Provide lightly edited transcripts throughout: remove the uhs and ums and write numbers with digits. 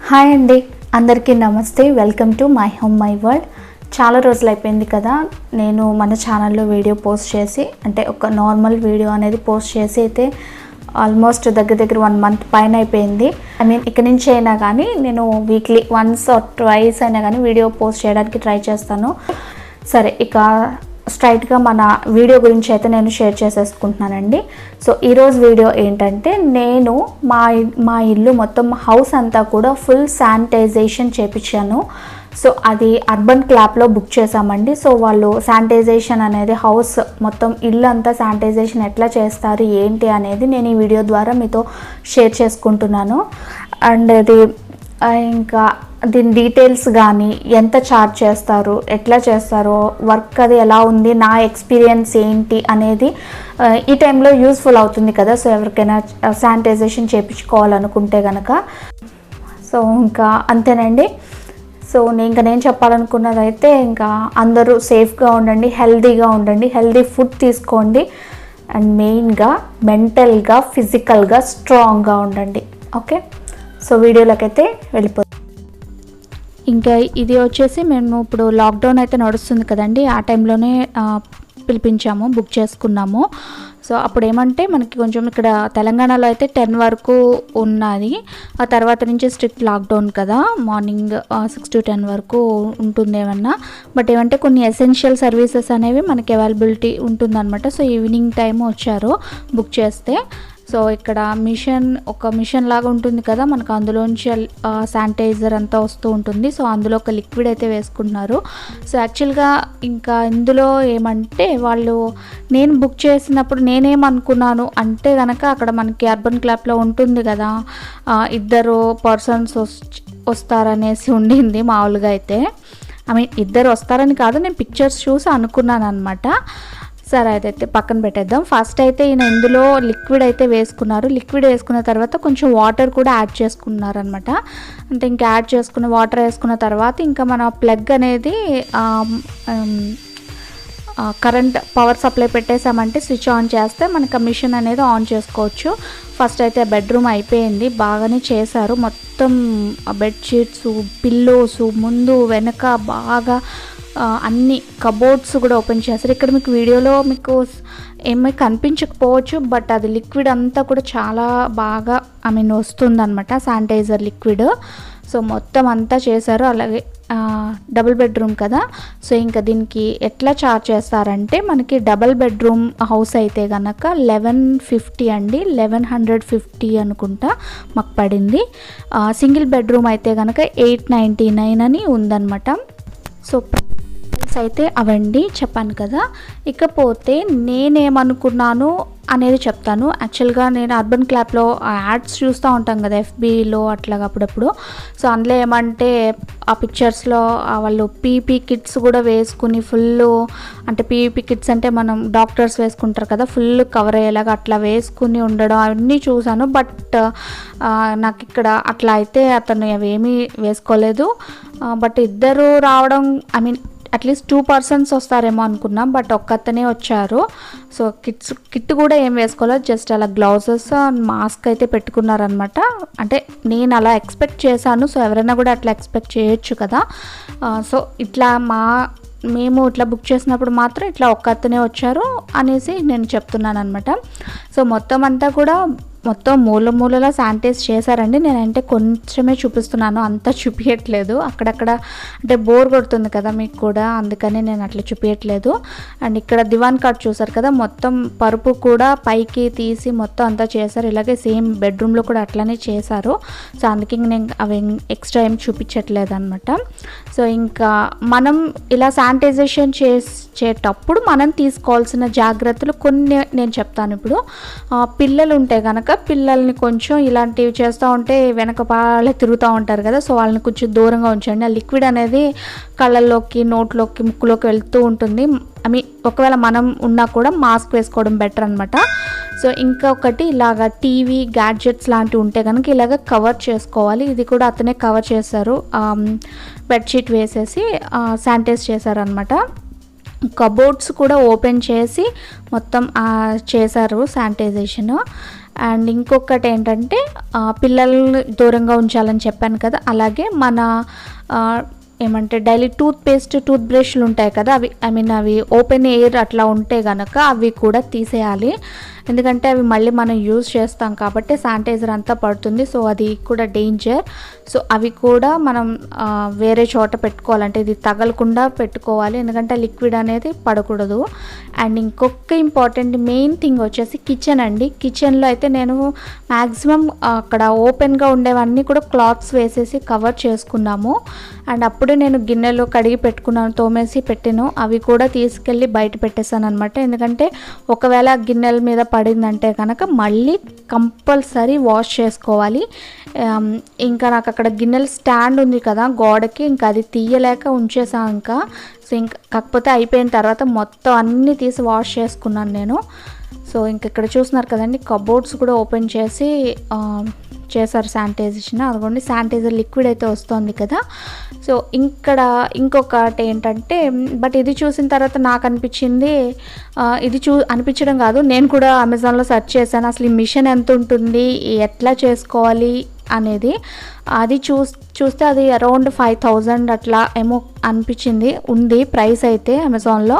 Hi అండి, అందరికీ నమస్తే. Welcome to my home my world. చాలా రోజులు అయిపోయింది కదా నేను మన ఛానల్లో వీడియో పోస్ట్ చేసి, అంటే ఒక నార్మల్ వీడియో అనేది పోస్ట్ చేసి అయితే ఆల్మోస్ట్ దగ్గర 1 మంత్ పైన అయిపోయింది. ఇక్కడి నుంచి అయినా కానీ నేను వీక్లీ వన్స్ ఆర్ ట్వైస్ అయినా కానీ వీడియో పోస్ట్ చేయడానికి ట్రై చేస్తాను. సరే, ఇక స్ట్రైట్గా మన వీడియో గురించి అయితే నేను షేర్ చేసేసుకుంటున్నానండి. సో ఈరోజు వీడియో ఏంటంటే, నేను మా ఇల్లు మొత్తం హౌస్ అంతా కూడా ఫుల్ శానిటైజేషన్ చేయించాను. సో అది అర్బన్ క్లాప్లో బుక్ చేసామండి. సో వాళ్ళు శానిటైజేషన్ అనేది హౌస్ మొత్తం ఇల్లు అంతా శానిటైజేషన్ ఎట్లా చేస్తారు ఏంటి అనేది నేను ఈ వీడియో ద్వారా మీతో షేర్ చేసుకుంటున్నాను. అండ్ అది ఇంకా దీని డీటెయిల్స్ కానీ, ఎంత ఛార్జ్ చేస్తారు, ఎట్లా చేస్తారో, వర్క్ అది ఎలా ఉంది, నా ఎక్స్పీరియన్స్ ఏంటి అనేది ఈ టైంలో యూస్ఫుల్ అవుతుంది కదా. సో ఎవరికైనా శానిటైజేషన్ చేయించుకోవాలనుకుంటే కనుక. సో ఇంకా అంతేనండి. సో నేను చెప్పాలనుకున్నది అయితే, ఇంకా అందరూ సేఫ్గా ఉండండి, హెల్తీగా ఉండండి, హెల్తీ ఫుడ్ తీసుకోండి, అండ్ మెయిన్గా మెంటల్గా ఫిజికల్గా స్ట్రాంగ్గా ఉండండి. ఓకే, సో వీడియోలోకి అయితే వెళ్ళిపోతాం. ఇంకా ఇది వచ్చేసి మేము ఇప్పుడు లాక్డౌన్ అయితే నడుస్తుంది కదండి, ఆ టైంలోనే పిలిపించాము, బుక్ చేసుకున్నాము. సో అప్పుడు ఏమంటే మనకి కొంచెం ఇక్కడ తెలంగాణలో అయితే 10 వరకు ఉన్నది. ఆ తర్వాత నుంచి స్ట్రిక్ట్ లాక్డౌన్ కదా, మార్నింగ్ 6 to 10 వరకు ఉంటుంది ఏమన్నా. బట్ ఏమంటే కొన్ని ఎసెన్షియల్ సర్వీసెస్ అనేవి మనకి అవైలబిలిటీ ఉంటుందన్నమాట. సో ఈవినింగ్ టైం వచ్చారు బుక్ చేస్తే. సో ఇక్కడ ఒక మిషన్ లాగా ఉంటుంది కదా మనకు, అందులోంచి శానిటైజర్ అంతా వస్తూ ఉంటుంది. సో అందులో ఒక లిక్విడ్ అయితే వేసుకుంటున్నారు. సో యాక్చువల్గా ఇంకా ఇందులో ఏమంటే, వాళ్ళు నేను బుక్ చేసినప్పుడు నేనేమనుకున్నాను అంటే కనుక, అక్కడ మనకి అర్బన్ క్లాప్లో ఉంటుంది కదా, 2 పర్సన్స్ వస్తారనేసి ఉండింది మామూలుగా అయితే. 2 వస్తారని కాదు, నేను పిక్చర్స్ చూసి అనుకున్నాను అనమాట. సరే, అదైతే పక్కన పెట్టేద్దాం. ఫస్ట్ అయితే ఈయన ఇందులో లిక్విడ్ అయితే వేసుకున్నారు. లిక్విడ్ వేసుకున్న తర్వాత కొంచెం వాటర్ కూడా యాడ్ చేసుకున్నారు అనమాట. అంటే ఇంకా యాడ్ చేసుకున్న వాటర్ వేసుకున్న తర్వాత ఇంకా మన ప్లగ్ అనేది కరెంట్ పవర్ సప్లై పెట్టేసామంటే స్విచ్ ఆన్ చేస్తే మనకు మిషన్ అనేది ఆన్ చేసుకోవచ్చు. ఫస్ట్ అయితే బెడ్రూమ్ అయిపోయింది, బాగానే చేశారు. మొత్తం బెడ్షీట్స్, పిల్లోస్ ముందు వెనక బాగా అన్ని కబోర్డ్స్ కూడా ఓపెన్ చేస్తారు. ఇక్కడ మీకు వీడియోలో మీకు ఏమీ కనిపించకపోవచ్చు, బట్ అది లిక్విడ్ అంతా కూడా చాలా బాగా వస్తుందన్నమాట, శానిటైజర్ లిక్విడ్. సో మొత్తం అంతా చేశారు. అలాగే డబుల్ బెడ్రూమ్ కదా, సో ఇంకా దీనికి ఎట్లా ఛార్జ్ చేస్తారంటే, మనకి డబుల్ బెడ్రూమ్ హౌస్ అయితే కనుక 1150 అండి, 1150 అనుకుంటా మాకు పడింది. సింగిల్ బెడ్రూమ్ అయితే కనుక 899 అని ఉందన్నమాట. సో అయితే అవండి చెప్పాను కదా. ఇకపోతే నేనేమనుకున్నాను అనేది చెప్తాను. యాక్చువల్గా నేను అర్బన్ క్లాప్లో యాడ్స్ చూస్తూ ఉంటాం కదా, FBలో అట్లాగా అప్పుడప్పుడు. సో అందులో ఏమంటే ఆ పిక్చర్స్లో వాళ్ళు పీపీ కిట్స్ కూడా వేసుకుని ఫుల్, అంటే పీపీ కిట్స్ అంటే మనం డాక్టర్స్ వేసుకుంటారు కదా, ఫుల్ కవర్ అయ్యేలాగా అట్లా వేసుకుని ఉండడం అవన్నీ చూశాను. బట్ నాకు ఇక్కడ అట్లా అయితే అతను అవేమీ వేసుకోలేదు. బట్ 2 రావడం, అట్లీస్ట్ 2 పర్సన్స్ వస్తారేమో అనుకున్నాం, బట్ ఒక్కతనే వచ్చారు. సో కిట్ కూడా ఏం వేసుకోలేదు, జస్ట్ అలా గ్లౌజెస్ మాస్క్ అయితే పెట్టుకున్నారనమాట. అంటే నేను అలా ఎక్స్పెక్ట్ చేశాను. సో ఎవరైనా కూడా అట్లా ఎక్స్పెక్ట్ చేయొచ్చు కదా. సో ఇట్లా మేము ఇట్లా బుక్ చేసినప్పుడు మాత్రం ఇట్లా ఒక్కతనే వచ్చారు అనేసి నేను చెప్తున్నాను అనమాట. సో మొత్తం అంతా కూడా మొత్తం మూలలా శానిటైజ్ చేశారండి. నేనంటే కొంచెమే చూపిస్తున్నాను, అంతా చూపించట్లేదు. అక్కడక్కడ అంటే బోర్ కొడుతుంది కదా మీకు కూడా, అందుకని నేను అట్లా చూపించట్లేదు. అండ్ ఇక్కడ దివాన్ కాట్ చూసారు కదా, మొత్తం పరుపు కూడా పైకి తీసి మొత్తం అంతా చేశారు. ఇలాగే సేమ్ బెడ్రూమ్లో కూడా అట్లానే చేశారు. సో అందుకే నేను అవి ఎక్స్ట్రా ఏం చూపించట్లేదు అనమాట. సో ఇంకా మనం ఇలా శానిటైజేషన్ చేసేటప్పుడు మనం తీసుకోవాల్సిన జాగ్రత్తలు కొన్ని నేను చెప్తాను ఇప్పుడు. పిల్లలు ఉంటే కనుక పిల్లల్ని కొంచెం ఇలాంటివి చేస్తూ ఉంటే వెనక పాలే తిరుగుతూ ఉంటారు కదా, సో వాళ్ళని కొంచెం దూరంగా ఉంచండి. ఆ లిక్విడ్ అనేది కళ్ళల్లోకి, నోట్లోకి, ముక్కులోకి వెళ్తూ ఉంటుంది. ఒకవేళ మనం ఉన్నా కూడా మాస్క్ వేసుకోవడం బెటర్ అనమాట. సో ఇంకొకటి, ఇలాగ టీవీ గ్యాడ్జెట్స్ లాంటివి ఉంటే కనుక ఇలాగ కవర్ చేసుకోవాలి. ఇది కూడా అతనే కవర్ చేశారు, బెడ్షీట్ వేసేసి శానిటైజ్ చేశారనమాట. కబోర్డ్స్ కూడా ఓపెన్ చేసి మొత్తం చేశారు శానిటైజేషన్. అండ్ ఇంకొకటి ఏంటంటే పిల్లల్ని దూరంగా ఉంచాలని చెప్పాను కదా, అలాగే మన ఏమంటే డైలీ టూత్ బ్రష్లు ఉంటాయి కదా, అవి ఓపెన్ ఎయిర్ అట్లా ఉంటే కనుక అవి కూడా తీసేయాలి. ఎందుకంటే అవి మళ్ళీ మనం యూజ్ చేస్తాం కాబట్టి శానిటైజర్ అంతా పడుతుంది. సో అది కూడా డేంజర్. సో అవి కూడా మనం వేరే చోట పెట్టుకోవాలంటే ఇది తగలకుండా పెట్టుకోవాలి, ఎందుకంటే లిక్విడ్ అనేది పడకూడదు. అండ్ ఇంకొక ఇంపార్టెంట్ మెయిన్ థింగ్ వచ్చేసి కిచెన్ అండి. కిచెన్లో అయితే నేను మ్యాక్సిమం అక్కడ ఓపెన్గా ఉండేవన్నీ కూడా క్లాత్స్ వేసేసి కవర్ చేసుకున్నాము. అండ్ అప్పుడే నేను గిన్నెలో కడిగి పెట్టుకున్నాను, తోమేసి పెట్టాను. అవి కూడా తీసుకెళ్ళి బయట పెట్టేశాను అనమాట. ఎందుకంటే ఒకవేళ గిన్నెల మీద పడిందంటే కనుక మళ్ళీ కంపల్సరీ వాష్ చేసుకోవాలి. ఇంకా నాకు అక్కడ గిన్నెల స్టాండ్ ఉంది కదా గోడకి, ఇంకా అది తీయలేక ఉంచేసాను. సో ఇంకా కాకపోతే అయిపోయిన తర్వాత మొత్తం అన్నీ తీసి వాష్ చేసుకున్నాను నేను. సో ఇంక ఇక్కడ చూస్తున్నారు కదండి, కబోర్డ్స్ కూడా ఓపెన్ చేసి చేశారు శానిటైజేషన్. అదిగోండి శానిటైజర్ లిక్విడ్ అయితే వస్తుంది కదా. సో ఇక్కడ ఇంకొకటి ఏంటంటే, బట్ ఇది చూసిన తర్వాత నాకు అనిపించింది, ఇది అనిపించడం కాదు, నేను కూడా అమెజాన్లో సెర్చ్ చేశాను అసలు ఈ మిషన్ ఎంత ఉంటుంది, ఎట్లా చేసుకోవాలి అనేది. అది చూస్తే అది అరౌండ్ 5000 అట్లా ఏమో అనిపించింది, ఉంది ప్రైస్ అయితే అమెజాన్లో.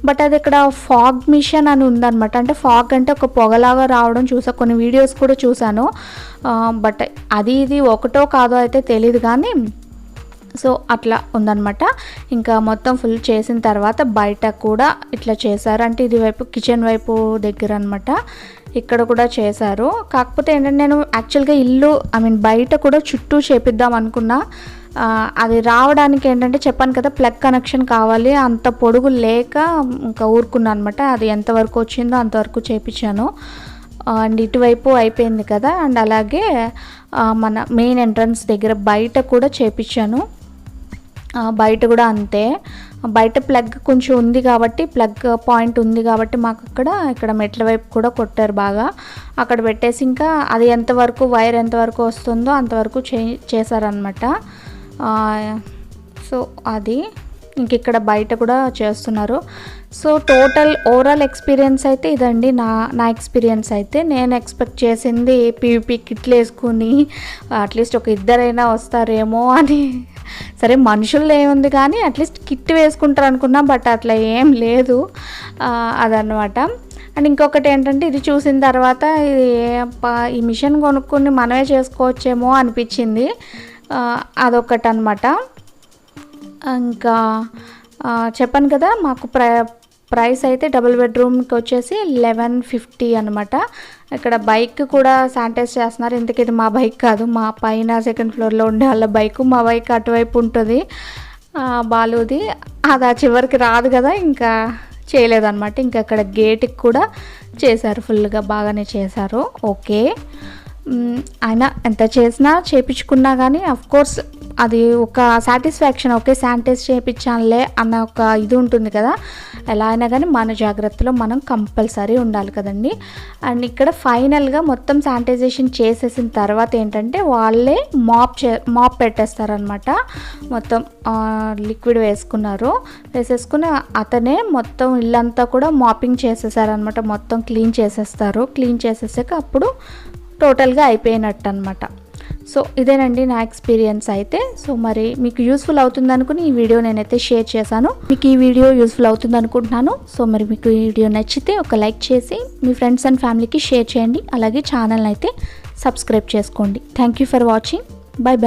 బట్ అది ఇక్కడ ఫాగ్ మిషన్ అని ఉందన్నమాట. అంటే ఫాగ్ అంటే ఒక పొగలాగా రావడం చూసా, కొన్ని వీడియోస్ కూడా చూశాను. బట్ ఇది ఒకటో కాదో అయితే తెలియదు కానీ సో అట్లా ఉందన్నమాట. ఇంకా మొత్తం ఫుల్ చేసిన తర్వాత బయట కూడా ఇట్లా చేశారు. అంటే ఇది వైపు కిచెన్ వైపు దగ్గర అనమాట, ఇక్కడ కూడా చేశారు. కాకపోతే ఏంటంటే నేను యాక్చువల్గా బయట కూడా చుట్టూ చేపిద్దాం అనుకున్నా. అది రావడానికి ఏంటంటే చెప్పాను కదా ప్లగ్ కనెక్షన్ కావాలి, అంత పొడుగు లేక ఇంకా ఊరుకున్నా అనమాట. అది ఎంతవరకు వచ్చిందో అంతవరకు చేపించాను. అండ్ ఇటువైపు అయిపోయింది కదా. అండ్ అలాగే మన మెయిన్ ఎంట్రన్స్ దగ్గర బయట కూడా చేపించాను. బయట కూడా అంతే, బయట ప్లగ్ కొంచెం ఉంది కాబట్టి, ప్లగ్ పాయింట్ ఉంది కాబట్టి మాకు ఇక్కడ మెట్ల వైపు కూడా కొట్టారు బాగా. అక్కడ పెట్టేసి ఇంకా అది ఎంతవరకు వైర్ ఎంతవరకు వస్తుందో అంతవరకు చేశారనమాట. సో అది ఇంక ఇక్కడ బయట కూడా చేస్తున్నారు. సో టోటల్ ఓవరాల్ ఎక్స్పీరియన్స్ అయితే ఇదండి. నా ఎక్స్పీరియన్స్ అయితే నేను ఎక్స్పెక్ట్ చేసింది పీవీపీ కిట్లు వేసుకుని అట్లీస్ట్ ఒక ఇద్దరైనా వస్తారేమో అని. సరే మనుషులు ఏముంది కానీ అట్లీస్ట్ కిట్ వేసుకుంటారు అనుకున్నా, బట్ అట్లా ఏం లేదు అదనమాట. అండ్ ఇంకొకటి ఏంటంటే ఇది చూసిన తర్వాత ఈ మిషన్ కొనుక్కొని మనమే చేసుకోవచ్చేమో అనిపించింది, అదొకటి అనమాట. ఇంకా చెప్పాను కదా మాకు ప్రైస్ అయితే డబుల్ బెడ్రూమ్కి వచ్చేసి 1150 అనమాట. ఇక్కడ బైక్ కూడా శానిటైజ్ చేస్తున్నారు. ఇంతకీ ఇది మా బైక్ కాదు, మా పైన సెకండ్ ఫ్లోర్లో ఉండే వాళ్ళ బైకు. మా బైక్ అటువైపు ఉంటుంది బాలుది, అది చివరికి రాదు కదా, ఇంకా చేయలేదన్నమాట. ఇంకా అక్కడ గేట్కి కూడా చేశారు, ఫుల్గా బాగానే చేశారు. ఓకే, అయినా ఎంత చేసినా చేయించుకున్నా కానీ అఫ్కోర్స్ అది ఒక సాటిస్ఫాక్షన్, ఓకే శానిటైజ్ చేయించానులే అన్న ఒక ఇది ఉంటుంది కదా. ఎలా అయినా కానీ మన జాగ్రత్తలో మనం కంపల్సరీ ఉండాలి కదండి. అండ్ ఇక్కడ ఫైనల్గా మొత్తం శానిటైజేషన్ చేసేసిన తర్వాత ఏంటంటే వాళ్ళే మాప్ పెట్టేస్తారనమాట. మొత్తం లిక్విడ్ వేసేసుకుని అతనే మొత్తం ఇల్లంతా కూడా మాపింగ్ చేసేసారనమాట. మొత్తం క్లీన్ చేసేస్తారు. క్లీన్ చేసేసాక అప్పుడు టోటల్గా అయిపోయినట్టు అనమాట. సో ఇదేనండి నా ఎక్స్పీరియన్స్ అయితే. సో మరి మీకు యూస్ఫుల్ అవుతుంది అనుకుని ఈ వీడియో నేనైతే షేర్ చేశాను. మీకు ఈ వీడియో యూస్ఫుల్ అవుతుంది అనుకుంటున్నాను. సో మరి మీకు ఈ వీడియో నచ్చితే ఒక లైక్ చేసి మీ ఫ్రెండ్స్ అండ్ ఫ్యామిలీకి షేర్ చేయండి. అలాగే ఛానల్ని అయితే సబ్స్క్రైబ్ చేసుకోండి. Thank you for watching. By by.